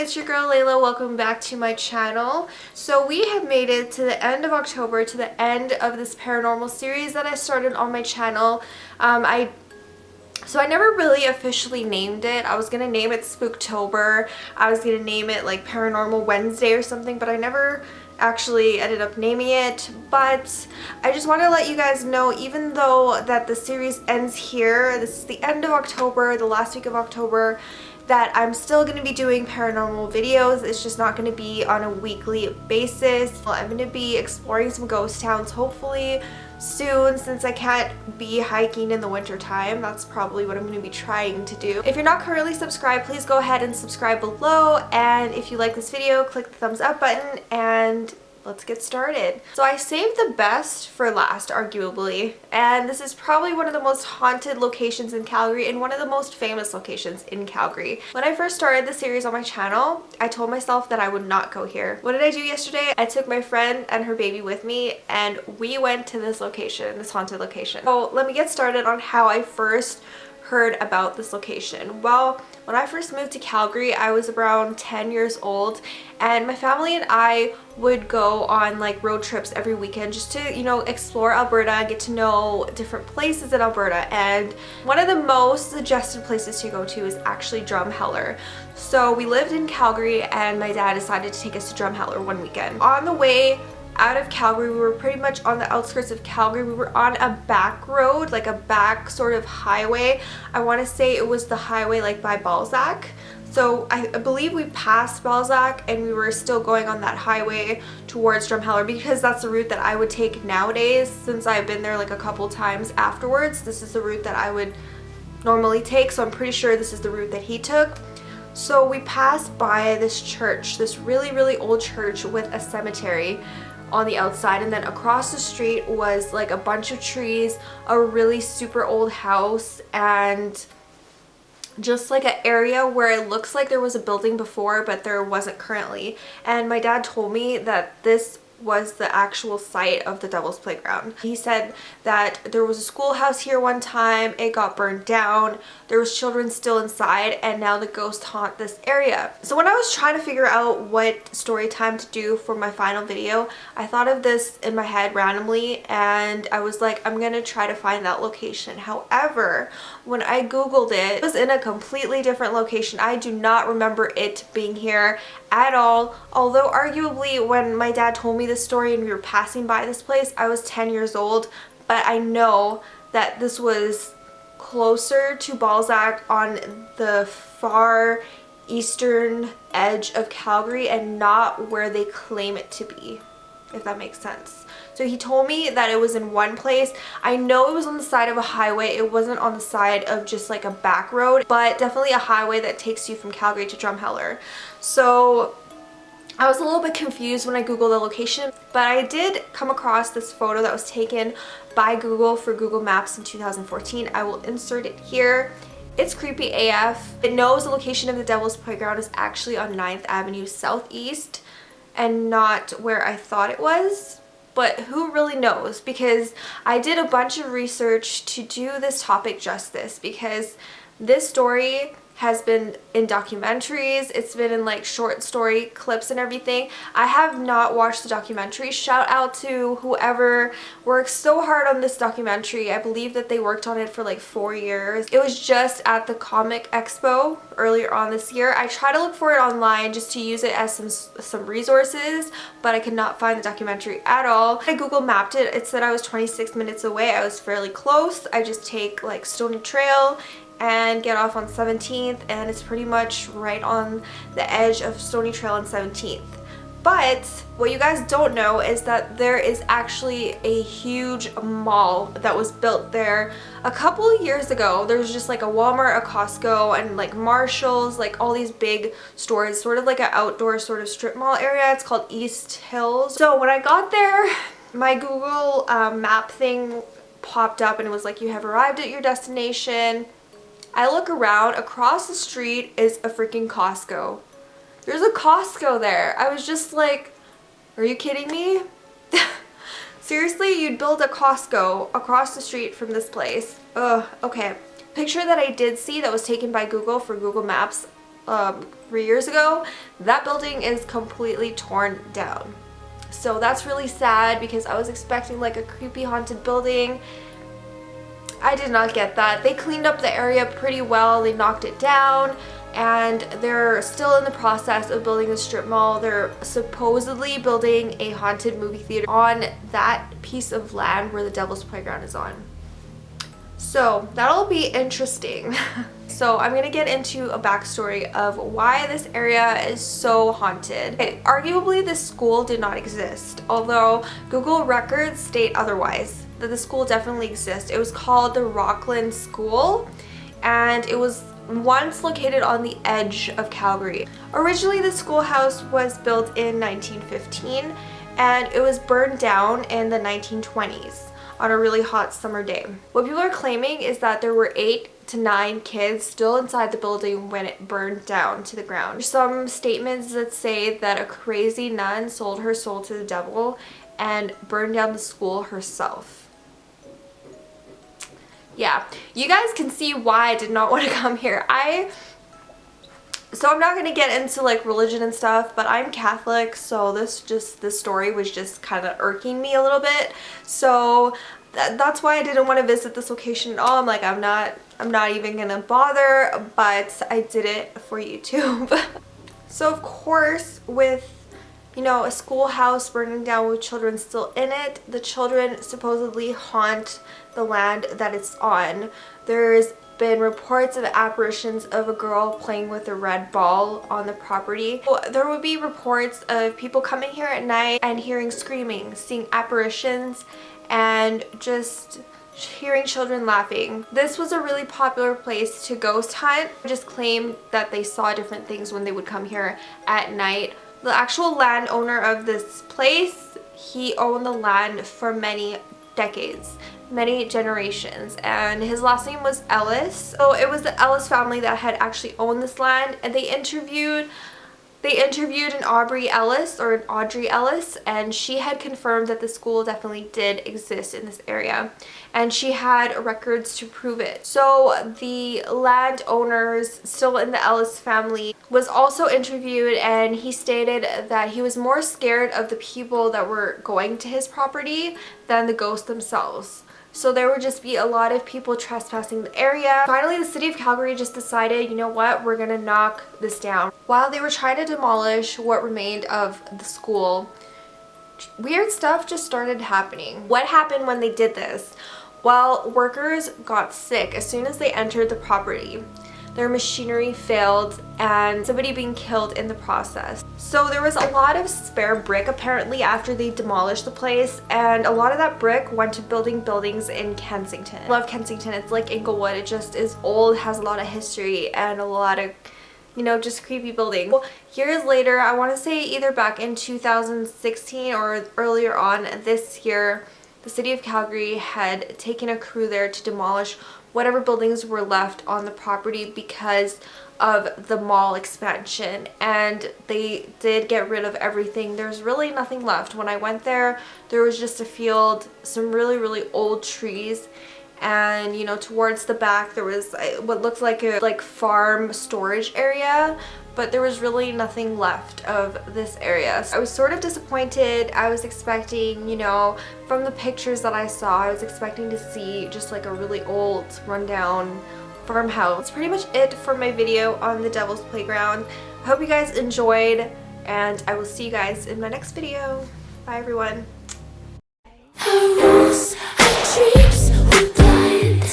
it's your girl Layla. Welcome back to my channel. So we have made it to the end of October, to the end of this paranormal series that I started on my channel. I never really officially named it. I was gonna name it Spooktober. I was gonna name it like Paranormal Wednesday or something, but I never actually ended up naming it. But I just want to let you guys know, even though that the series ends here, this is the end of October, the last week of October, that I'm still going to be doing paranormal videos. It's just not going to be on a weekly basis. I'm going to be exploring some ghost towns hopefully soon, since I can't be hiking in the winter time. That's probably what I'm going to be trying to do. If you're not currently subscribed, please go ahead and subscribe below, and if you like this video, click the thumbs up button and let's get started. So I saved the best for last, arguably, and this is probably one of the most haunted locations in Calgary and one of the most famous locations in Calgary. When I first started the series on my channel, I told myself that I would not go here. What did I do yesterday? I took my friend and her baby with me and we went to this location, this haunted location. So let me get started on how I first heard about this location. Well, when I first moved to Calgary, I was around 10 years old, and my family and I would go on like road trips every weekend just to, you know, explore Alberta, get to know different places in Alberta. And one of the most suggested places to go to is actually Drumheller. So we lived in Calgary and my dad decided to take us to Drumheller one weekend. On the way out of Calgary, we were pretty much on the outskirts of Calgary. We were on a back road, like a back sort of highway. I want to say it was the highway like by Balzac. So I believe we passed Balzac and we were still going on that highway towards Drumheller, because that's the route that I would take nowadays, since I've been there like a couple times afterwards. This is the route that I would normally take, so I'm pretty sure this is the route that he took. So we passed by this church, this really old church with a cemetery on the outside, and then across the street was like a bunch of trees, a really super old house, and just like an area where it looks like there was a building before but there wasn't currently. And my dad told me that this was the actual site of the Devil's Playground. He said that there was a schoolhouse here one time, it got burned down, there was children still inside, and now the ghosts haunt this area. So when I was trying to figure out what story time to do for my final video, I thought of this in my head randomly, and I was like, I'm gonna try to find that location. However, when I googled it, it was in a completely different location. I do not remember it being here at all, although arguably when my dad told me this story and we were passing by this place, I was 10 years old, but I know that this was closer to Balzac on the far eastern edge of Calgary and not where they claim it to be, if that makes sense. So he told me that it was in one place. I know it was on the side of a highway. It wasn't on the side of just like a back road, but definitely a highway that takes you from Calgary to Drumheller. So I was a little bit confused when I googled the location, but I did come across this photo that was taken by Google for Google Maps in 2014. I will insert it here. It's creepy AF. It knows the location of the Devil's Playground is actually on 9th Avenue Southeast and not where I thought it was. But who really knows, because I did a bunch of research to do this topic justice, because this story has been in documentaries, it's been in like short story clips and everything. I have not watched the documentary. Shout out to whoever worked so hard on this documentary. I believe that they worked on it for like 4 years. It was just at the Comic Expo earlier on this year. I tried to look for it online just to use it as some resources, but I could not find the documentary at all. I Google mapped it. It said I was 26 minutes away. I was fairly close. I just take like Stony Trail and get off on 17th, and it's pretty much right on the edge of Stony Trail and 17th. But what you guys don't know is that there is actually a huge mall that was built there a couple of years ago. There's just like a Walmart, a Costco, and like Marshalls, like all these big stores, sort of like an outdoor sort of strip mall area. It's called East Hills. So when I got there, my Google map thing popped up and it was like, you have arrived at your destination. I look around, across the street is a freaking Costco. There's a Costco there. I was just like, are you kidding me? Seriously, you'd build a Costco across the street from this place. Ugh, okay. Picture that I did see that was taken by Google for Google Maps 3 years ago, that building is completely torn down. So that's really sad because I was expecting like a creepy haunted building. I did not get that. They cleaned up the area pretty well. They knocked it down, and they're still in the process of building a strip mall. They're supposedly building a haunted movie theater on that piece of land where the Devil's Playground is on. So that'll be interesting. So I'm gonna get into a backstory of why this area is so haunted. Okay, arguably this school did not exist, although Google records state otherwise, that the school definitely exists. It was called the Rockland School, and it was once located on the edge of Calgary. Originally the schoolhouse was built in 1915, and it was burned down in the 1920s on a really hot summer day. What people are claiming is that there were 8 to 9 kids still inside the building when it burned down to the ground. There's some statements that say that a crazy nun sold her soul to the devil and burned down the school herself. Yeah, you guys can see why I did not want to come here. So I'm not going to get into like religion and stuff, but I'm Catholic, so this story was just kind of irking me a little bit. So that's why I didn't want to visit this location at all. I'm like, I'm not even gonna bother, but I did it for YouTube. So of course, with, you know, a schoolhouse burning down with children still in it, the children supposedly haunt the land that it's on. There's been reports of apparitions of a girl playing with a red ball on the property. There would be reports of people coming here at night and hearing screaming, seeing apparitions, and just hearing children laughing. This was a really popular place to ghost hunt. Just claimed that they saw different things when they would come here at night. The actual landowner of this place, he owned the land for many decades, many generations, and his last name was Ellis. So it was the Ellis family that had actually owned this land, and they interviewed an Audrey Ellis, and she had confirmed that the school definitely did exist in this area, and she had records to prove it. So the landowners still in the Ellis family was also interviewed, and he stated that he was more scared of the people that were going to his property than the ghosts themselves. So there would just be a lot of people trespassing the area. Finally, the city of Calgary just decided, you know what, we're gonna knock this down. While they were trying to demolish what remained of the school, weird stuff just started happening. What happened when they did this? Well, workers got sick as soon as they entered the property. Their machinery failed, and somebody being killed in the process. So there was a lot of spare brick apparently after they demolished the place, and a lot of that brick went to building buildings in Kensington. I love Kensington. It's like Inglewood. It just is old, has a lot of history, and a lot of, you know, just creepy buildings. Well, years later, I want to say either back in 2016 or earlier on this year, the city of Calgary had taken a crew there to demolish whatever buildings were left on the property because of the mall expansion, and they did get rid of everything. There's really nothing left. When I went there, there was just a field, some really old trees, and you know, towards the back there was what looked like a farm storage area, but there was really nothing left of this area. So I was sort of disappointed. I was expecting, you know, from the pictures that I saw, I was expecting to see just like a really old rundown farmhouse. That's pretty much it for my video on the Devil's Playground. I hope you guys enjoyed, and I will see you guys in my next video. Bye everyone. Our rules, our dreams, we're blind.